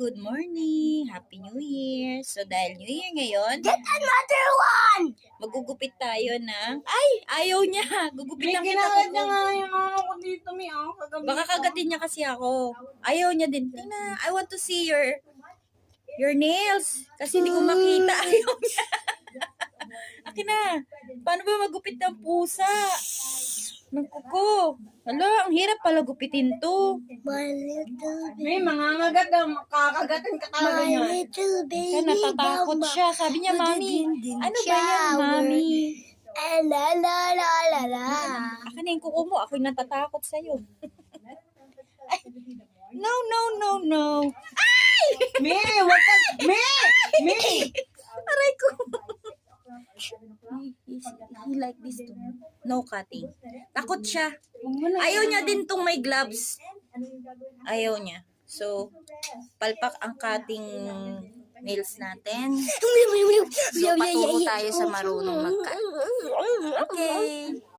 good morning. Happy New Year. So, dahil New Year ngayon, Get another one! magugupit tayo ng... Ay! Ayaw niya! Gugupitan May kita ginagad ko. niya nga yung ano ko dito, may kagabi. Baka kagatin niya kasi ako. Ayaw niya din. Tina, I want to see your nails. Kasi hindi ko makita. Ayaw niya. Akin na. Paano ba magupit ng pusa? Ng kuko. Hala, ang hirap pala gupitin to. My little baby. May mangangagat na makakagatin ka talaga niya. My little baby. Kaya natatakot siya. Sabi niya, Mami, ano ba yan, Mami? La la la la la. Akin na yung kuko mo. Ako'y natatakot sa'yo. Ay, no. May, wag ka. May. Aray ko. He like this too. No cutting. Takot siya. Ayaw niya din tong may gloves. Ayaw niya. So, palpak ang cutting nails natin. So, paturo tayo sa marunong mag-cut. Okay.